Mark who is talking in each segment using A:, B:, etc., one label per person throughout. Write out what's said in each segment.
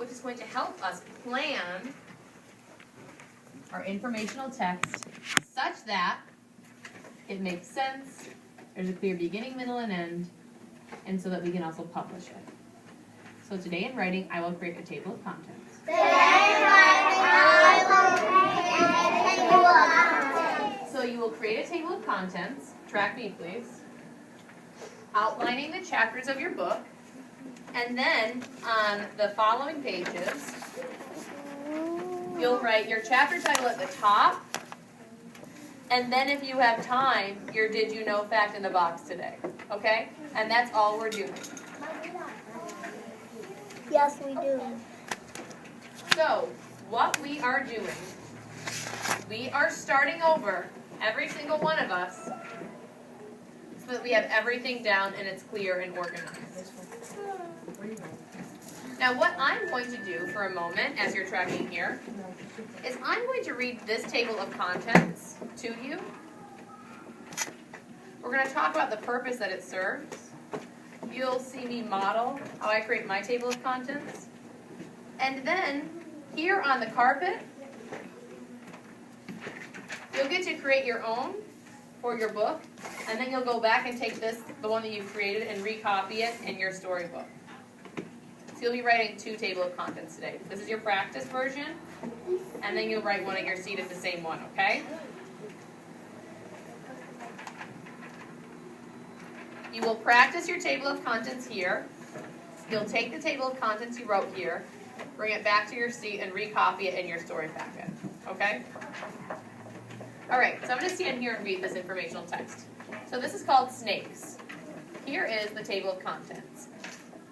A: which is going to help us plan our informational text such that it makes sense, there's a clear beginning, middle, and end, and so that we can also publish it. So today in writing, I will create a table of contents. So you will create a table of contents, track me please, outlining the chapters of your book, and then on the following pages, you'll write your chapter title at the top, and then if you have time, your Did You Know fact in the box today, okay? And that's all we're doing.
B: Yes, we do.
A: So, what we are doing, we are starting over, every single one of us, so that we have everything down and it's clear and organized. Now, what I'm going to do for a moment, as you're tracking here, is I'm going to read this table of contents to you. We're going to talk about the purpose that it serves. You'll see me model how I create my table of contents. And then, here on the carpet, you'll get to create your own for your book, and then you'll go back and take this, the one that you've created, and recopy it in your storybook. So you'll be writing 2 table of contents today. This is your practice version, and then you'll write one at your seat of the same one, okay? You will practice your table of contents here. You'll take the table of contents you wrote here, bring it back to your seat, and recopy it in your story packet, okay? All right, so I'm going to stand here and read this informational text. So this is called snakes. Here is the table of contents.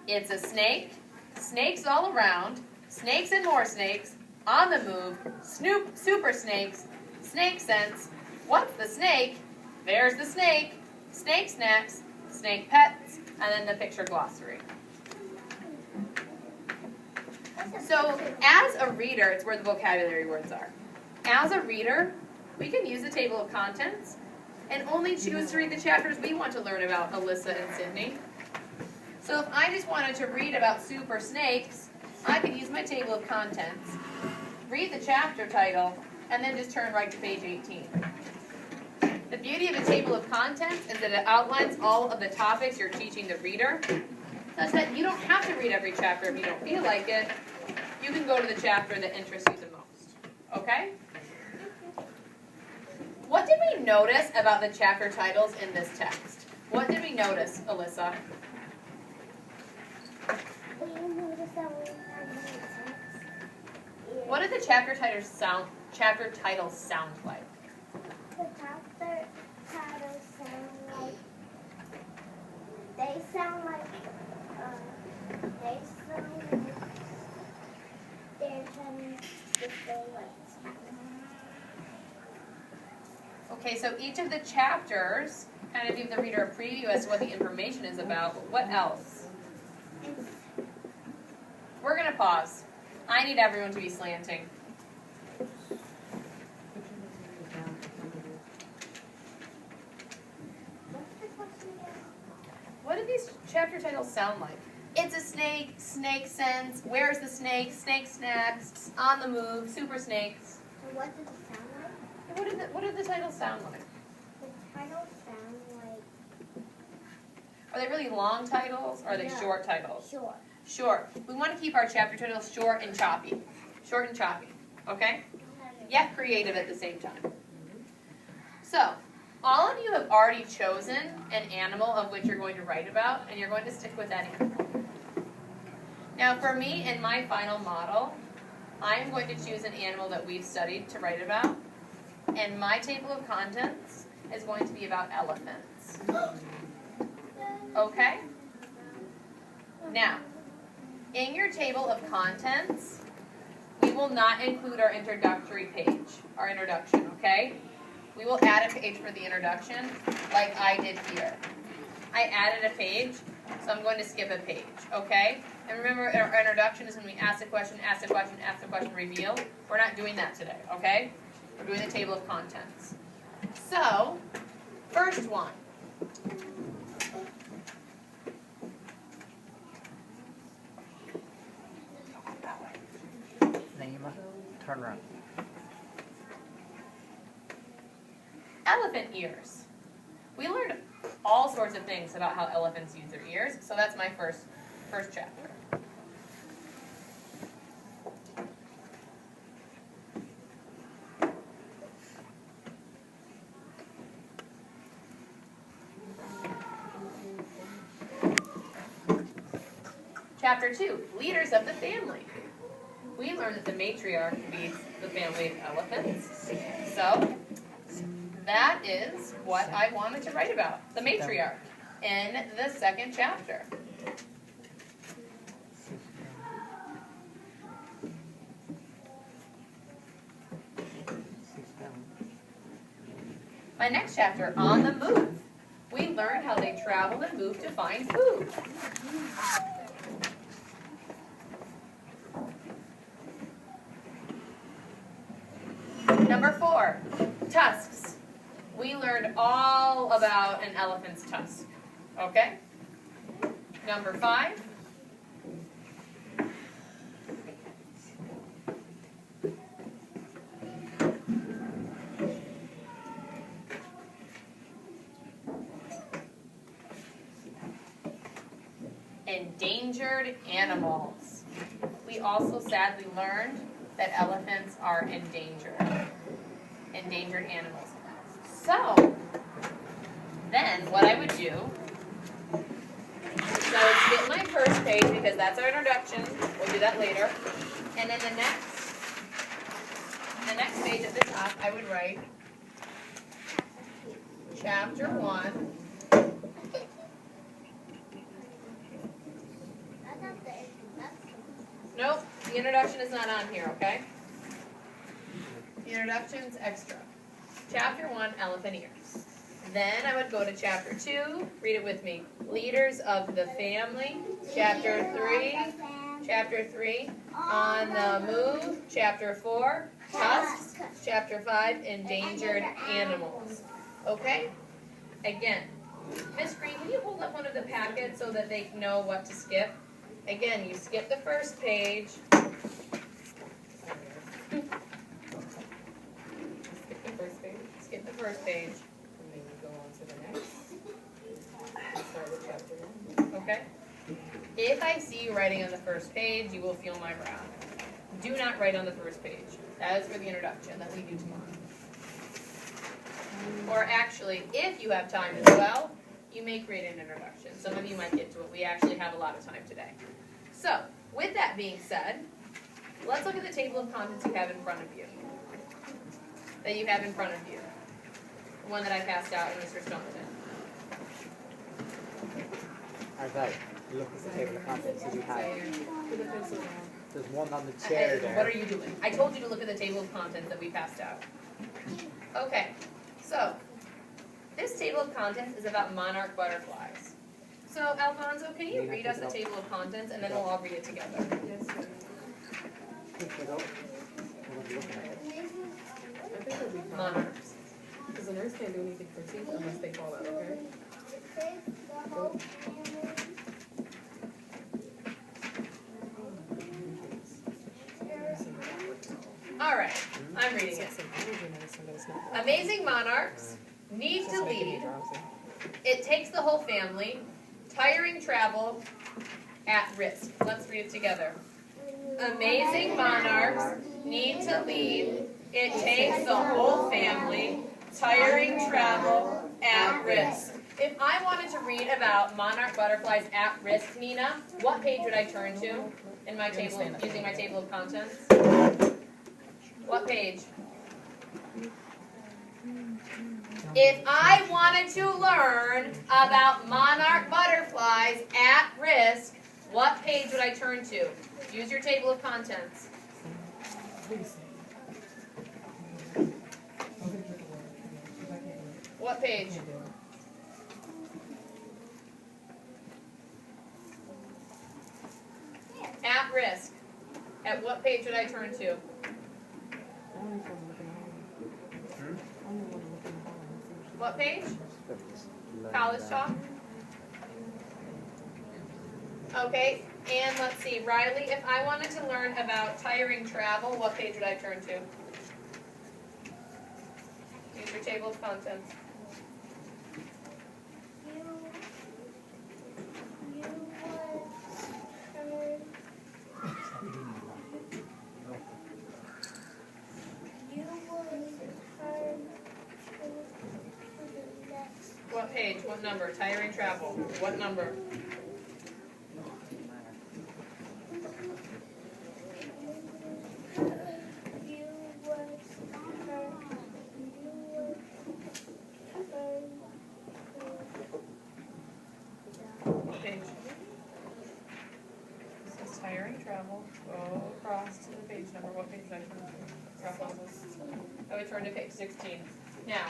A: It's a snake, snakes all around, snakes and more snakes, on the move, super snakes, snake sense, what's the snake, there's the snake, snake snacks, snake pets, and then the picture glossary. So as a reader, it's where the vocabulary words are. As a reader, we can use the table of contents and only choose to read the chapters we want to learn about Alyssa and Sydney. So if I just wanted to read about super snakes, I could use my table of contents, read the chapter title, and then just turn right to page 18. The beauty of a table of contents is that it outlines all of the topics you're teaching the reader, such that you don't have to read every chapter if you don't feel like it. You can go to the chapter that interests you the most. Okay? What did we notice about the chapter titles in this text? What did we notice, Alyssa? What did the chapter titles sound like?
B: The chapter titles sound like they're trying to say what's happening.
A: Okay, so each of the chapters kind of give the reader a preview as to what the information is about. But what else? We're going to pause. I need everyone to be slanting. What do these chapter titles sound like? It's a snake, snake sense, where's the snake, snake snacks, on the move, super snakes.
B: So what does it sound like?
A: What did the titles sound like?
B: The titles sound like
A: Are they really long titles, or are they short titles?
B: short.
A: Short. We want to keep our chapter titles short and choppy. Short and choppy, okay? Yet creative at the same time. So, all of you have already chosen an animal of which you're going to write about, and you're going to stick with that animal. Now, for me, in my final model, I'm going to choose an animal that we've studied to write about, and my table of contents is going to be about elephants. Okay? Now, in your table of contents, we will not include our introductory page, our introduction, okay? We will add a page for the introduction, like I did here. I added a page, so I'm going to skip a page, okay? And remember, our introduction is when we ask a question, ask a question, ask a question, reveal. We're not doing that today, okay? We're doing the table of contents. So, first one.
C: Turn around.
A: Elephant ears. We learned all sorts of things about how elephants use their ears, so that's my first chapter. Chapter 2, leaders of the family. We learned that the matriarch leads the family of elephants. So, that is what I wanted to write about, the matriarch, in the second chapter. My next chapter, on the move. We learned how they travel and move to find food. Number 4, tusks. We learned all about an elephant's tusk. Okay? Number 5. Endangered animals. We also sadly learned that elephants are endangered animals. So, then what I would do is I would skip my first page because that's our introduction. We'll do that later. And then the next page at the top, I would write chapter 1. Nope, the introduction is not on here, okay? The introduction's extra. Chapter 1, elephant ears. Then I would go to chapter 2, read it with me. Leaders of the family. Chapter 3, on the move. Chapter 4, tusks. Chapter 5, endangered animals. Okay? Again, Miss Green, can you hold up one of the packets so that they know what to skip? Again, you skip the first page. Skip the first page.
D: And then you go on to the next. Start with chapter 1.
A: Okay? If I see you writing on the first page, you will feel my wrath. Do not write on the first page. That is for the introduction that we do tomorrow. Or actually, if you have time as well, you may create an introduction. Some of you might get to it. We actually have a lot of time today. So, with that being said, let's look at the table of contents you have in front of you. The one that I passed out in Mr. Stoneton.
C: Alright, look at the table of contents that you have.
D: Put the pencil down.
C: There's one on the chair there.
A: What are you doing? I told you to look at the table of contents that we passed out. Okay, so this table of contents is about monarch butterflies. So Alfonso, can you read us the table of contents and then we'll all read it together?
D: Yes, sir.
C: Pick it up. We'll be looking at it.
D: I think it'll be fine.
A: Monarchs.
D: Because the nurse can't do anything for teeth unless they fall out, okay?
A: All right, I'm reading it. Amazing monarchs need to lead. It takes the whole family. Tiring travel at risk. Let's read it together. Amazing monarchs need to lead. It takes the whole family. Tiring travel at risk. If I wanted to read about monarch butterflies at risk, Nina, what page would I turn to in my table, using my table of contents? What page? If I wanted to learn about monarch butterflies at risk, what page would I turn to? Use your table of contents. What page? At risk. At what page would I turn to? What page? College talk? Okay, And let's see, Riley, if I wanted to learn about tiring travel, what page would I turn to? Use your table of contents.
B: You would turn to the next.
A: What page, what number? Tiring travel, what number?
B: You would turn.
A: What page? This is tiring travel, go across to the page number, what page did I turn to? Rough on this. I would turn to page 16. Now,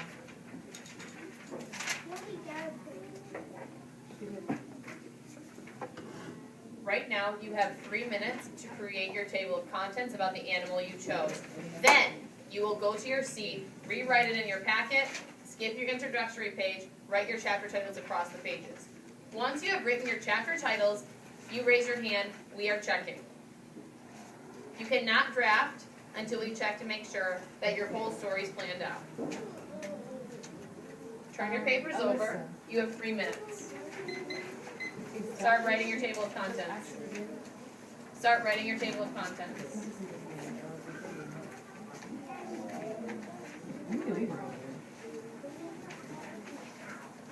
A: right now, you have 3 minutes to create your table of contents about the animal you chose. Then, you will go to your seat, rewrite it in your packet, skip your introductory page, write your chapter titles across the pages. Once you have written your chapter titles, you raise your hand, we are checking. You cannot draft until we check to make sure that your whole story is planned out. Turn your papers over, you have 3 minutes. Start writing your table of contents. Start writing your table of contents.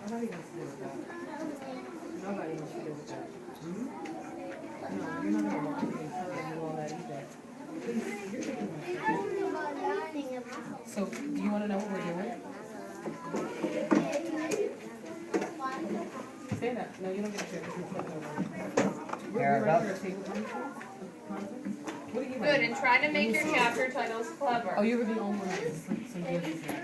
D: Nobody wants to do that. Nobody wants to do that. No, you're not gonna walk in and tell them you all that either. Please, you're taking my. So, do you wanna know what we're doing? Say that. No, you don't get to share this. We're writing your table contents? What are you writing?
A: Good, and try to make your chapter titles
D: Oh,
A: clever.
D: you were the only one that was asleep, so you didn't say that.